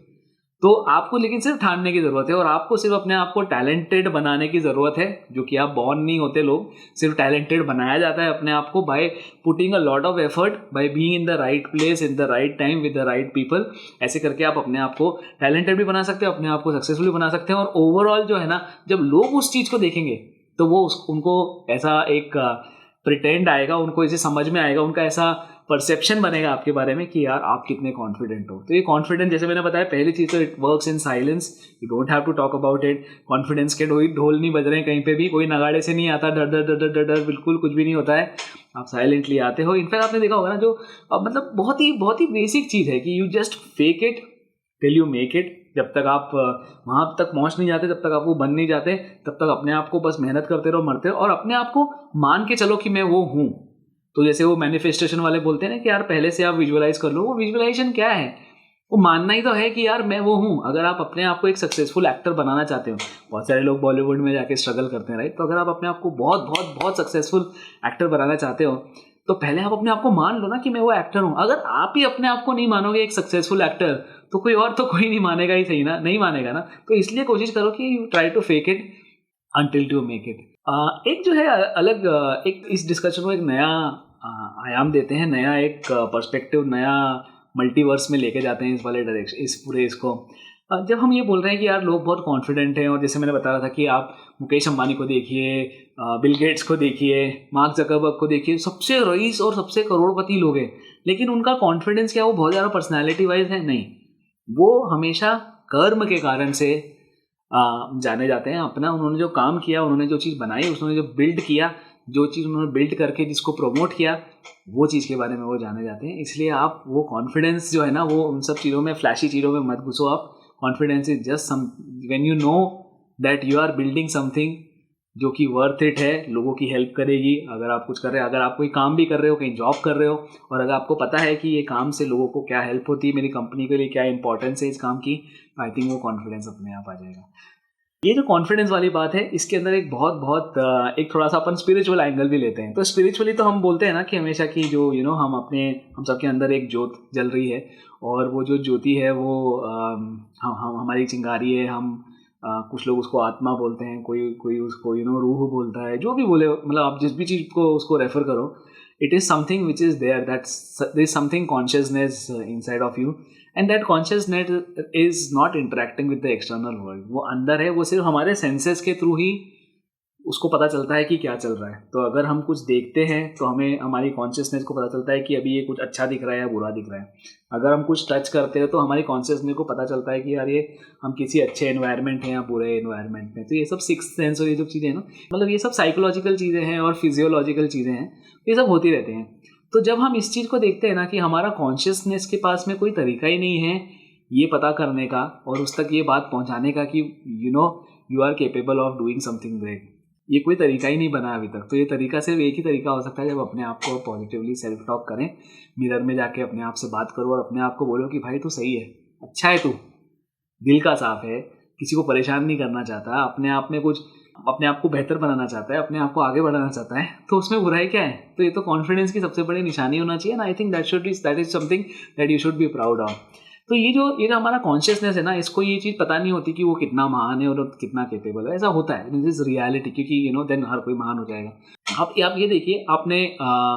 तो आपको लेकिन सिर्फ ठानने की ज़रूरत है, और आपको सिर्फ अपने आप को टैलेंटेड बनाने की ज़रूरत है, जो कि आप बॉर्न नहीं होते लोग, सिर्फ टैलेंटेड बनाया जाता है अपने आप को by putting a lot of effort, by being in the right place in the right time with the right people. ऐसे करके आप अपने आप को टैलेंटेड भी बना सकते हो, अपने आप को सक्सेसफुल भी बना सकते हैं। और ओवरऑल जो है ना, जब लोग उस चीज़ को देखेंगे तो वो उनको ऐसा एक प्रिटेंड आएगा, उनको इसे समझ में आएगा, उनका ऐसा परसेप्शन बनेगा आपके बारे में कि यार आप कितने कॉन्फिडेंट हो। तो ये कॉन्फिडेंस, जैसे मैंने बताया, पहली चीज़ तो it works in silence, you don't have to talk about it. Confidence के ढोल नहीं बज रहे हैं कहीं पे भी, कोई नगाड़े से नहीं आता, डर डर डर डर डर डर, बिल्कुल कुछ भी नहीं होता है, आप साइलेंटली आते हो। इनफैक्ट आपने देखा होगा ना, जो मतलब बहुत ही बेसिक चीज़ है कि you just fake it till you make it. जब तक आप वहाँ तक पहुँच नहीं जाते, जब तक आप वो बन नहीं जाते, तब तक अपने आप को बस मेहनत करते रहो, मरते रहो, और अपने आप को मान के चलो कि मैं वो हूँ। तो जैसे वो मैनिफेस्टेशन वाले बोलते हैं ना कि यार पहले से आप विजुअलाइज कर लो, वो विजुअलाइजेशन क्या है, वो मानना ही तो है कि यार मैं वो हूँ। अगर आप अपने आप को एक सक्सेसफुल एक्टर बनाना चाहते हो, बहुत सारे लोग बॉलीवुड में जाके स्ट्रगल करते हैं राइट, तो अगर आप अपने आप को बहुत बहुत बहुत सक्सेसफुल एक्टर बनाना चाहते हो, तो पहले आप अपने आप को मान लो ना कि मैं वो एक्टर हूँ। अगर आप ही अपने आप को नहीं मानोगे एक सक्सेसफुल एक्टर, तो कोई नहीं मानेगा ही, सही ना, नहीं मानेगा ना। तो इसलिए कोशिश करो कि you try to fake it until to make it. एक जो है अलग, एक इस डिस्कशन को एक नया आयाम देते हैं, नया एक पर्सपेक्टिव, नया मल्टीवर्स में लेके जाते हैं इस वाले डायरेक्शन, इस पूरे इसको। जब हम ये बोल रहे हैं कि यार लोग बहुत कॉन्फिडेंट हैं, और जैसे मैंने बता रहा था कि आप मुकेश अंबानी को देखिए, बिल गेट्स को देखिए, मार्क जकरबर्ग को देखिए, सबसे रईस और सबसे करोड़पति लोग हैं, लेकिन उनका कॉन्फिडेंस क्या वो बहुत ज़्यादा पर्सनैलिटी वाइज है? नहीं, वो हमेशा कर्म के कारण से जाने जाते हैं। अपना उन्होंने जो काम किया, उन्होंने जो चीज़ बनाई, उन्होंने जो बिल्ड किया, जो चीज़ उन्होंने बिल्ड करके जिसको प्रमोट किया, वो चीज़ के बारे में वो जाने जाते हैं। इसलिए आप वो कॉन्फिडेंस जो है ना, वो उन सब चीज़ों में, फ्लैशी चीज़ों में मत घुसो आप। Confidence is just some when you know that you are building something जो कि वर्थ इट है, लोगों की हेल्प करेगी। अगर आप कुछ कर रहे हैं, अगर आप कोई काम भी कर रहे हो, कहीं जॉब कर रहे हो, और अगर आपको पता है कि ये काम से लोगों को क्या हेल्प होती है, मेरी कंपनी के लिए क्या इंपॉर्टेंस है इस काम की, आई थिंक वो कॉन्फिडेंस अपने आप आ जाएगा। ये जो कॉन्फिडेंस वाली बात है, इसके अंदर एक बहुत एक थोड़ा सा अपन स्पिरिचुअल एंगल भी लेते हैं। तो स्पिरिचुअली तो हम बोलते हैं ना कि हमेशा की जो हम सबके अंदर एक ज्योत जल रही है, और वो जो ज्योति है वो हम हमारी चिंगारी है। हम कुछ लोग उसको आत्मा बोलते हैं, कोई उसको रूह बोलता है, जो भी बोले, मतलब आप जिस भी चीज़ को उसको रेफर करो, it is something which is there, there is something consciousness inside of you, and that consciousness is not interacting with the external world. वो अंदर है, वो सिर्फ हमारे सेंसेस के थ्रू ही उसको पता चलता है कि क्या चल रहा है। तो अगर हम कुछ देखते हैं तो हमें हमारी कॉन्शियसनेस को पता चलता है कि अभी ये कुछ अच्छा दिख रहा है या बुरा दिख रहा है। अगर हम कुछ टच करते हैं तो हमारी कॉन्शियसनेस को पता चलता है कि यार ये हम किसी अच्छे एनवायरनमेंट हैं या बुरे एनवायरनमेंट में। तो ये सब सिक्स्थ सेंस और ये जो चीज़ें हैं ना, मतलब ये सब साइकोलॉजिकल चीज़ें हैं और फिजियोलॉजिकल चीज़ें हैं, ये सब होती रहती हैं। तो जब हम इस चीज़ को देखते हैं ना कि हमारा कॉन्शियसनेस के पास में कोई तरीका ही नहीं है ये पता करने का और उस तक ये बात पहुंचाने का कि you are capable of doing something great, ये कोई तरीका ही नहीं बना अभी तक। तो ये तरीका सिर्फ एक ही तरीका हो सकता है, जब अपने आप को पॉजिटिवली सेल्फ टॉक करें, मिरर में जाके अपने आप से बात करो और अपने आप को बोलो कि भाई तू सही है, अच्छा है, तू दिल का साफ है, किसी को परेशान नहीं करना चाहता, अपने आप में कुछ अपने आप को बेहतर बनाना चाहता है, अपने आप को आगे बढ़ाना चाहता है, तो उसमें बुराई क्या है? तो ये तो कॉन्फिडेंस की सबसे बड़ी निशानी होना चाहिए ना। I think that is something that you should be proud of. तो ये जो हमारा कॉन्शियसनेस है ना, इसको ये चीज़ पता नहीं होती कि वो कितना महान है और कितना केपेबल है। ऐसा होता है, दिस इज रियलिटी, क्योंकि देन हर कोई महान हो जाएगा। आप ये देखिए, आपने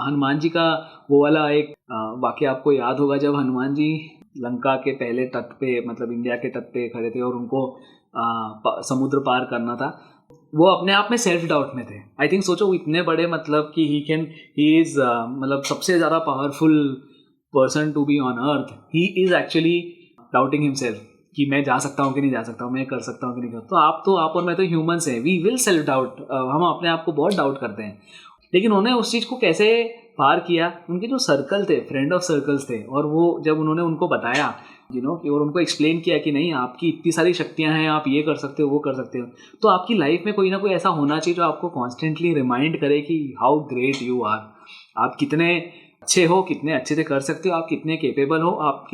हनुमान जी का वो वाला एक वाक्य आपको याद होगा, जब हनुमान जी लंका के पहले तट पे, मतलब इंडिया के तट पे खड़े थे और उनको समुद्र पार करना था, वो अपने आप में सेल्फ डाउट में थे। आई थिंक सोचो, इतने बड़े, मतलब कि ही इज मतलब सबसे ज़्यादा powerful person to be on earth, he is actually doubting himself कि मैं जा सकता हूँ कि नहीं जा सकता हूँ, मैं कर सकता हूँ कि नहीं कर। तो आप और मैं तो ह्यूमंस हैं, वी विल सेल्फ डाउट, हम अपने आप को बहुत डाउट करते हैं। लेकिन उन्होंने उस चीज़ को कैसे पार किया? उनके जो सर्कल थे, फ्रेंड ऑफ सर्कल्स थे, और वो जब उन्होंने उनको बताया और उनको एक्सप्लेन किया कि नहीं, आपकी इतनी सारी शक्तियां हैं, आप ये कर सकते हो, वो कर सकते हो, तो आपकी लाइफ में कोई ना कोई ऐसा होना चाहिए जो आपको कॉन्स्टेंटली रिमाइंड करे कि हाउ ग्रेट यू आर, आप कितने अच्छे हो, कितने अच्छे से कर सकते हो, आप कितने केपेबल हो, आप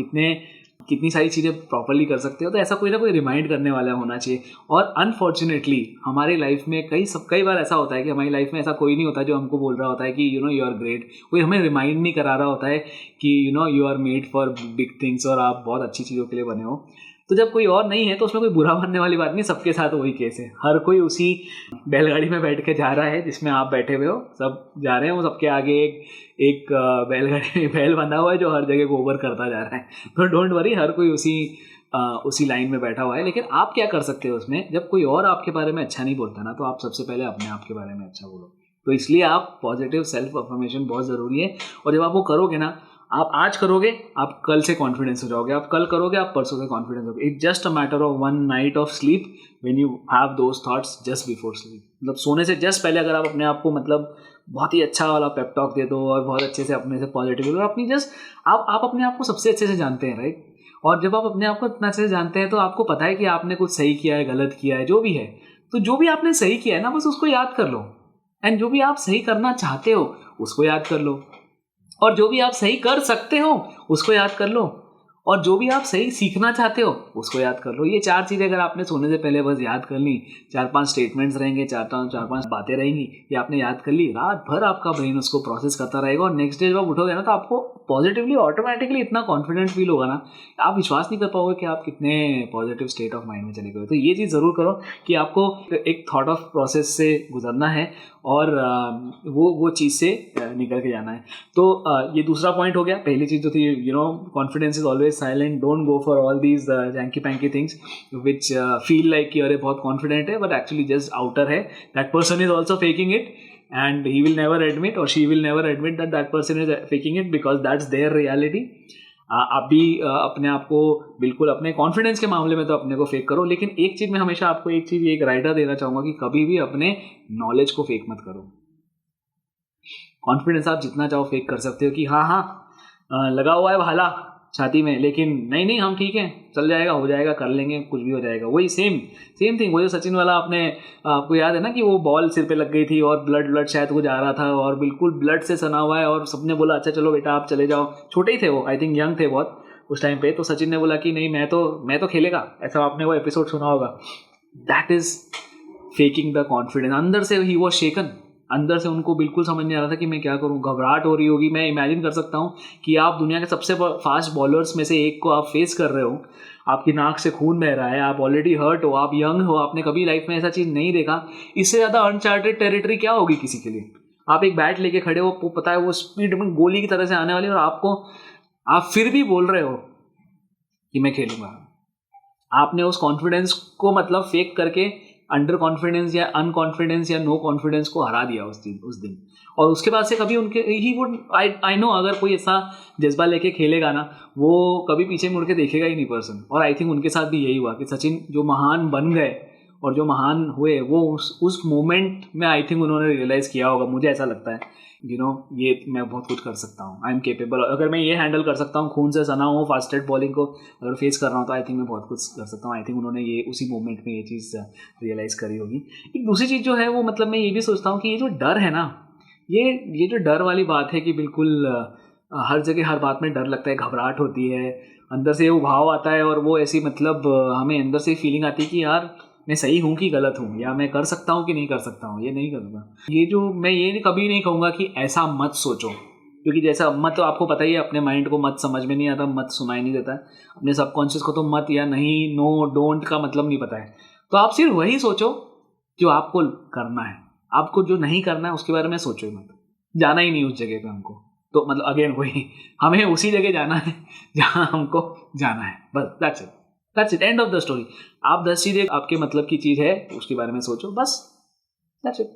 कितनी सारी चीज़ें प्रॉपरली कर सकते हो। तो ऐसा कोई ना कोई रिमाइंड करने वाला होना चाहिए। और अनफॉर्चुनेटली हमारी लाइफ में कई बार ऐसा होता है कि हमारी लाइफ में ऐसा कोई नहीं होता जो हमको बोल रहा होता है कि यू आर ग्रेट, कोई हमें रिमाइंड नहीं करा रहा होता है कि you are made for big things और आप बहुत अच्छी चीज़ों के लिए बने हो। तो जब कोई और नहीं है तो उसमें कोई बुरा मानने वाली बात नहीं, सबके साथ वही केस है। हर कोई उसी बैलगाड़ी में बैठ के जा रहा है जिसमें आप बैठे हुए हो, सब जा रहे हैं, वो सबके आगे एक बैलगाड़ी में बैल बंधा हुआ है जो हर जगह गोबर करता जा रहा है। तो डोंट वरी, हर कोई उसी लाइन में बैठा हुआ है। लेकिन आप क्या कर सकते हो उसमें, जब कोई और आपके बारे में अच्छा नहीं बोलता ना, तो आप सबसे पहले अपने आप के बारे में अच्छा बोलो। तो इसलिए आप पॉजिटिव सेल्फ अफर्मेशन बहुत ज़रूरी है। और जब आप वो करोगे ना, आप आज करोगे, आप कल से कॉन्फिडेंस हो जाओगे, आप कल करोगे, आप परसों से कॉन्फिडेंस हो जाओगे। It's just a matter of 1 night of sleep when you have those thoughts just before sleep. मतलब सोने से जस्ट पहले अगर आप अपने आप को मतलब बहुत ही अच्छा वाला पेप टॉक दे दो और बहुत अच्छे से अपने से पॉजिटिव, और अपनी जस्ट आप अपने आप को सबसे अच्छे से जानते हैं, राइट। और जब आप अपने आप को इतना अच्छे से जानते हैं तो आपको पता है कि आपने कुछ सही किया है, गलत किया है, जो भी है। तो जो भी आपने सही किया है ना, बस उसको याद कर लो, एंड जो भी आप सही करना चाहते हो उसको याद कर लो, और जो भी आप सही कर सकते हो उसको याद कर लो, और जो भी आप सही सीखना चाहते हो उसको याद कर लो। ये 4 चीज़ें अगर आपने सोने से पहले बस याद कर ली, 4-5 स्टेटमेंट्स रहेंगे, 4-5 बातें रहेंगी, ये आपने याद कर ली, रात भर आपका ब्रेन उसको प्रोसेस करता रहेगा, और नेक्स्ट डे जब आप उठोगे ना तो आपको पॉजिटिवली ऑटोमेटिकली इतना कॉन्फिडेंट फील होगा ना, आप विश्वास नहीं कर पाओगे कि आप कितने पॉजिटिव स्टेट ऑफ माइंड में चले गए। तो ये चीज़ ज़रूर करो कि आपको एक थॉट ऑफ प्रोसेस से गुजरना है और वो चीज़ से निकल के जाना है। तो ये दूसरा पॉइंट हो गया। पहली चीज़ जो थी, confidence is always silent, don't go for all these janky panky things which feel like कि अरे बहुत कॉन्फिडेंट है, बट एक्चुअली जस्ट आउटर है। That person is also faking it, and he will never admit or she will never admit that person is faking it, because that's their reality. आप भी अपने आप को बिल्कुल अपने कॉन्फिडेंस के मामले में तो अपने को फेक करो, लेकिन एक चीज़ में हमेशा आपको एक राइडर देना चाहूँगा कि कभी भी अपने नॉलेज को फेक मत करो। कॉन्फिडेंस आप जितना चाहो फेक कर सकते हो कि हाँ लगा हुआ है भाला छाती में, लेकिन नहीं हम ठीक हैं, चल जाएगा, हो जाएगा, कर लेंगे, कुछ भी हो जाएगा। वही सेम थिंग, वो जो सचिन वाला आपको याद है ना कि वो बॉल सिर पे लग गई थी और ब्लड शायद कुछ आ रहा था और बिल्कुल ब्लड से सना हुआ है, और सबने बोला अच्छा चलो बेटा आप चले जाओ। छोटे ही थे वो, आई थिंक यंग थे बहुत, उस टाइम पे, तो सचिन ने बोला कि नहीं मैं तो खेलेगा, ऐसा आपने वो एपिसोड सुना होगा। That is faking the confidence. अंदर से ही वॉज शेकन, अंदर से उनको बिल्कुल समझ नहीं आ रहा था कि मैं क्या करूं, घबराहट हो रही होगी। मैं इमेजिन कर सकता हूं कि आप दुनिया के सबसे फास्ट बॉलर्स में से एक को आप फेस कर रहे हो, आपकी नाक से खून बह रहा है, आप ऑलरेडी हर्ट हो, आप यंग हो, आपने कभी लाइफ में ऐसा चीज़ नहीं देखा। इससे ज़्यादा अनचार्टेड टेरिटरी क्या होगी किसी के लिए। आप एक बैट लेके खड़े हो, वो पता है वो स्पीड में गोली की तरह से आने वाली है, और आप फिर भी बोल रहे हो कि मैं खेलूंगा। आपने उस कॉन्फिडेंस को मतलब फेक करके अंडर कॉन्फिडेंस या अनकॉन्फिडेंस या नो कॉन्फिडेंस को हरा दिया उस दिन। और उसके बाद से कभी उनके ही वुड आई नो, अगर कोई ऐसा जज्बा लेके खेलेगा ना, वो कभी पीछे मुड़ के देखेगा ही नहीं पर्सन। और आई थिंक उनके साथ भी यही हुआ कि सचिन जो महान बन गए और जो महान हुए, वो उस मोमेंट में आई थिंक उन्होंने रियलाइज़ किया होगा, मुझे ऐसा लगता है, ये मैं बहुत कुछ कर सकता हूँ, आई एम केपेबल। अगर मैं ये हैंडल कर सकता हूँ, खून से सना हूँ फास्टेड बॉलिंग को अगर फेस कर रहा हूँ, तो आई थिंक मैं बहुत कुछ कर सकता हूँ। आई थिंक उन्होंने ये उसी मोमेंट में ये चीज़ रियलाइज़ करी होगी। एक दूसरी चीज़ जो है वो मतलब मैं ये भी सोचता हूँ कि ये जो डर है ना, ये जो डर वाली बात है कि बिल्कुल हर जगह हर बात में डर लगता है, घबराहट होती है, अंदर से वो भाव आता है, और वो ऐसी मतलब हमें अंदर से फीलिंग आती है कि यार मैं सही हूँ कि गलत हूँ, या मैं कर सकता हूँ कि नहीं कर सकता हूँ, ये नहीं करूँगा। ये जो मैं ये कभी नहीं कहूँगा कि ऐसा मत सोचो, क्योंकि जैसा मत तो आपको पता ही है, अपने माइंड को मत समझ में नहीं आता, मत सुनाई नहीं देता है, अपने सबकॉन्शियस को तो मत या नहीं, नो, डोंट का मतलब नहीं पता है। तो आप सिर्फ वही सोचो जो आपको करना है, आपको जो नहीं करना है उसके बारे में सोचो ही मत, जाना ही नहीं उस जगह पे हमको। तो मतलब अगेन वही, हमें उसी जगह जाना है जहाँ हमको जाना है, बस that's it, end of the story. आप 10 चीज़ें आपके मतलब की चीज़ है उसके बारे में सोचो, बस दैट्स इट,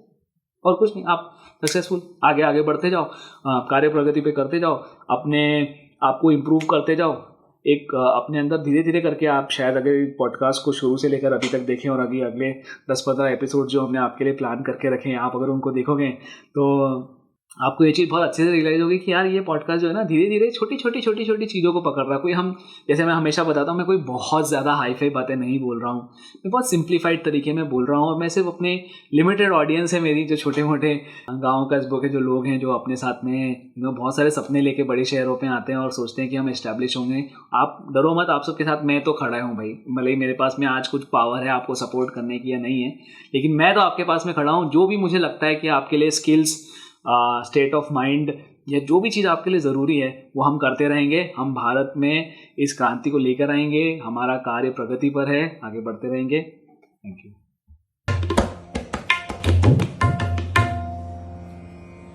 और कुछ नहीं। आप सक्सेसफुल आगे बढ़ते जाओ, कार्य प्रगति पे करते जाओ, अपने आप को इम्प्रूव करते जाओ, एक अपने अंदर धीरे धीरे करके। आप शायद अगर पॉडकास्ट को शुरू से लेकर अभी तक देखें और अगले 10-15 एपिसोड जो हमने आपके लिए प्लान करके रखे हैं, आप अगर उनको देखोगे तो आपको ये चीज़ बहुत अच्छे से रियलाइज़ होगी कि यार ये पॉडकास्ट जो है ना, धीरे धीरे छोटी छोटी चीज़ों को पकड़ रहा है। कोई हम, जैसे मैं हमेशा बताता हूँ, मैं कोई बहुत ज़्यादा हाई फाई बातें नहीं बोल रहा हूँ, मैं बहुत सिंप्लीफाइड तरीके में बोल रहा हूँ, और मैं सिर्फ अपने लिमिटेड ऑडियंस है मेरी, जो छोटे मोटे गाँव कस्बों के जो लोग हैं, जो अपने साथ में बहुत सारे सपने लेके बड़े शहरों पर आते हैं और सोचते हैं कि हम एस्टैब्लिश होंगे। आप डरो मत, आप सबके साथ मैं तो खड़ा हूँ भाई, भले ही मेरे पास में आज कुछ पावर है आपको सपोर्ट करने की या नहीं है, लेकिन मैं तो आपके पास में खड़ा हूँ। जो भी मुझे लगता है कि आपके लिए स्किल्स, स्टेट ऑफ माइंड, या जो भी चीज़ आपके लिए ज़रूरी है, वो हम करते रहेंगे। हम भारत में इस क्रांति को लेकर आएंगे, हमारा कार्य प्रगति पर है, आगे बढ़ते रहेंगे। Thank you.